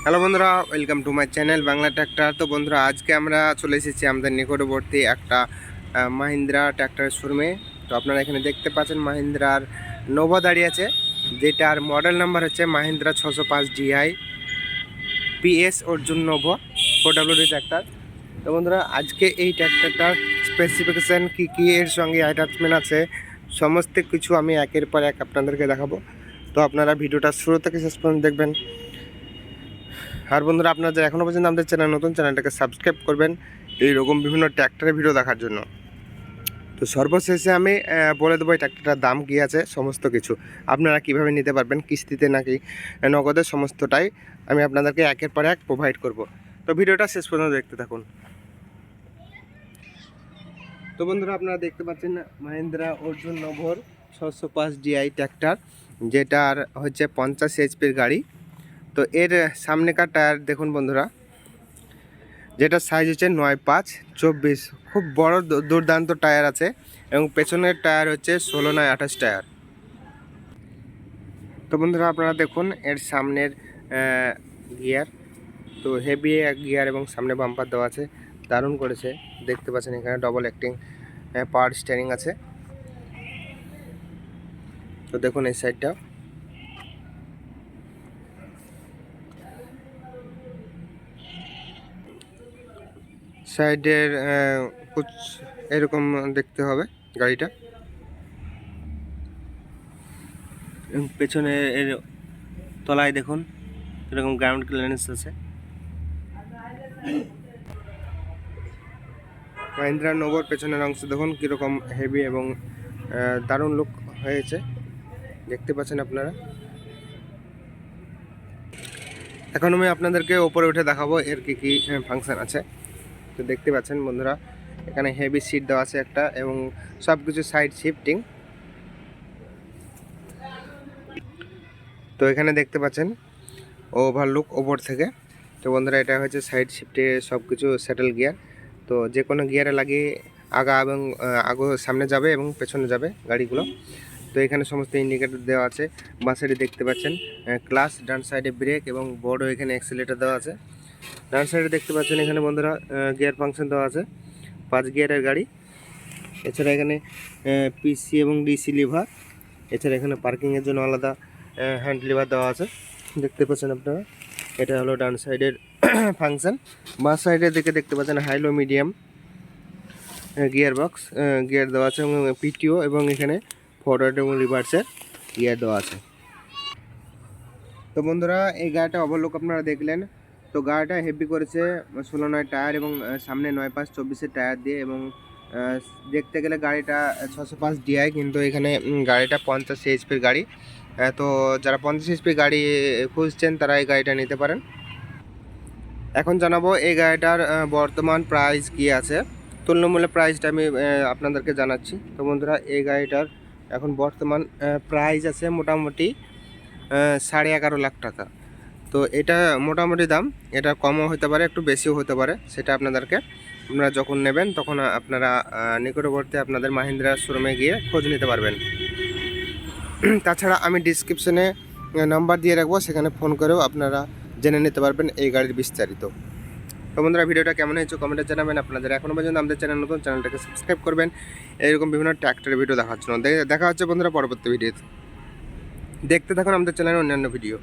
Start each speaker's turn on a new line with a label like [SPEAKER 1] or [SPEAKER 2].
[SPEAKER 1] Hello বন্ধুরা, welcome to my channel Bangla tractor. তো বন্ধুরা, আজকে আমরা চলে এসেছি আমাদের নিকটবর্তী একটা মাহিন্দ্রা ট্র্যাক্টরের শোরুমে। তো আপনারা এখানে দেখতে পাচ্ছেন মাহিন্দ্রার নোভা দাঁড়িয়ে আছে, যেটার মডেল নাম্বার হচ্ছে Mahindra 605 DI PS Arjun Nova 4WD tractor. তো বন্ধুরা, আজকে এই ট্র্যাক্টরটার স্পেসিফিকেশান কী কী, এর সঙ্গে অ্যাটাচমেন্ট আছে, সমস্ত কিছু আমি একের পর এক আপনাদেরকে দেখাবো। তো আপনারা ভিডিওটা শুরু থেকে শেষ পর্যন্ত দেখবেন। আর বন্ধুরা, আপনারা যারা এখনও পর্যন্ত আমাদের চ্যানেল নতুন, চ্যানেলটাকে সাবস্ক্রাইব করবেন এইরকম বিভিন্ন ট্র্যাক্টরের ভিডিও দেখার জন্য। তো সর্বশেষে আমি বলে দেবো এই ট্র্যাক্টরটার দাম কী আছে, সমস্ত কিছু আপনারা কীভাবে নিতে পারবেন, কিস্তিতে নাকি নগদে, সমস্তটাই আমি আপনাদেরকে একের পর এক প্রোভাইড করব। তো ভিডিওটা শেষ পর্যন্ত দেখতে থাকুন। তো বন্ধুরা, আপনারা দেখতে পাচ্ছেন মাহিন্দ্রা অর্জুন নোভোর 605 DI ট্র্যাক্টর, যেটার হচ্ছে 50 HP গাড়ি। তো এর সামনেকার টায়ার দেখুন বন্ধুরা, যেটা সাইজ হচ্ছে 9/5/24, খুব বড় দুর্দান্ত টায়ার আছে। এবং পেছনের টায়ার হচ্ছে 16/28 টায়ার। তো বন্ধুরা, আপনারা দেখুন এর সামনের গিয়ার, তো হেভি গিয়ার এবং সামনে বাম্পার দেওয়া আছে, দারুণ করেছে। দেখতে পাচ্ছেন এখানে ডবল অ্যাক্টিং পাওয়ার স্টিয়ারিং আছে। তো দেখুন এই সাইডটা, সাইডের কুচ এরকম দেখতে হবে গাড়িটা। পেছনে এর তলায় দেখুন এরকম গ্রাউন্ড ক্লিয়ারেন্স আছে। মাহিন্দ্রা নোভোর পেছনের অংশ দেখুন কীরকম হেভি এবং দারুণ লুক হয়েছে, দেখতে পাচ্ছেন আপনারা। এখন আমি আপনাদেরকে ওপরে উঠে দেখাবো এর কী কী ফাংশান আছে। তো দেখতে পাচ্ছেন বন্ধুরা, এখানে হেভি সিট দেওয়া আছে একটা, এবং সব কিছু সাইড শিফটিং। তো এখানে দেখতে পাচ্ছেন ওভারলুক ওপর থেকে। তো বন্ধুরা, এটা হচ্ছে সাইড শিফটে সব কিছু সেটেল গিয়ার। তো যে কোনো গিয়ারে লাগিয়ে আগা এবং সামনে যাবে এবং পেছনে যাবে গাড়িগুলো। তো এখানে সমস্ত ইন্ডিকেটর দেওয়া আছে। বাঁ সাইডে দেখতে পাচ্ছেন ক্লাচ, ডান সাইডে ব্রেক এবং বড় এখানে অ্যাক্সিলারেটর দেওয়া আছে। ডান সাইডে দেখতে পাচ্ছেন এখানে বন্ধুরা গিয়ার ফাংশন দেওয়া আছে, 5 গিয়ারের গাড়ি। এছাড়া এখানে পিসি এবং ডিসি লিভার, এছাড়া এখানে পার্কিংয়ের জন্য আলাদা হ্যান্ড লিভার দেওয়া আছে, দেখতে পাচ্ছেন আপনারা। এটা হলো ডান সাইডের ফাংশন। বাঁ সাইডের দিকে দেখতে পাচ্ছেন high low medium gear box, gear দেওয়া আছে এবং পিটিও, এবং এখানে ফরওয়ার্ড এবং রিভার্সের গিয়ার দেওয়া আছে। তো বন্ধুরা, এই গাড়িটা ওভারলুক আপনারা দেখলেন। তো গাড়িটা হেভি করেছে 16/9 টায়ার এবং সামনে 9/5/24 টায়ার দিয়ে, এবং দেখতে গেলে গাড়িটা 605 DI, কিন্তু এখানে গাড়িটা 50 HP গাড়ি। তো যারা 50 HP গাড়ি খুঁজছেন তারা এই গাড়িটা নিতে পারেন। এখন জানাবো এই গাড়িটার বর্তমান প্রাইস কি আছে, তুলনামূল্য প্রাইসটা আমি আপনাদেরকে জানাচ্ছি। তো বন্ধুরা, এই গাড়িটার এখন বর্তমান প্রাইস আছে মোটামুটি 11.5 লাখ টাকা। তো এটা মোটামুটি দাম, এটা কমও হতে পারে, একটু বেশিও হতে পারে, সেটা আপনারা যখন নেবেন তখন আপনারা নিকটবর্তী আপনাদের মাহিন্দ্রা শোরুমে গিয়ে খোঁজ নিতে পারবেন। তাছাড়া আমি ডিসক্রিপশনে নাম্বার দিয়ে রাখবো, সেখানে ফোন করেও আপনারা জেনে নিতে পারবেন এই গাড়ির বিস্তারিত। তো বন্ধুরা, ভিডিওটা কেমন হয়েছে কমেন্টে জানাবেন। আপনাদের এখনও পর্যন্ত আমাদের চ্যানেল নতুন, চ্যানেলটাকে সাবস্ক্রাইব করবেন এরকম বিভিন্ন ট্র্যাক্টরের ভিডিও দেখার জন্য। দেখা হচ্ছে বন্ধুরা পরবর্তী ভিডিওতে। দেখতে থাকুন আমাদের চ্যানেলের অন্যান্য ভিডিও।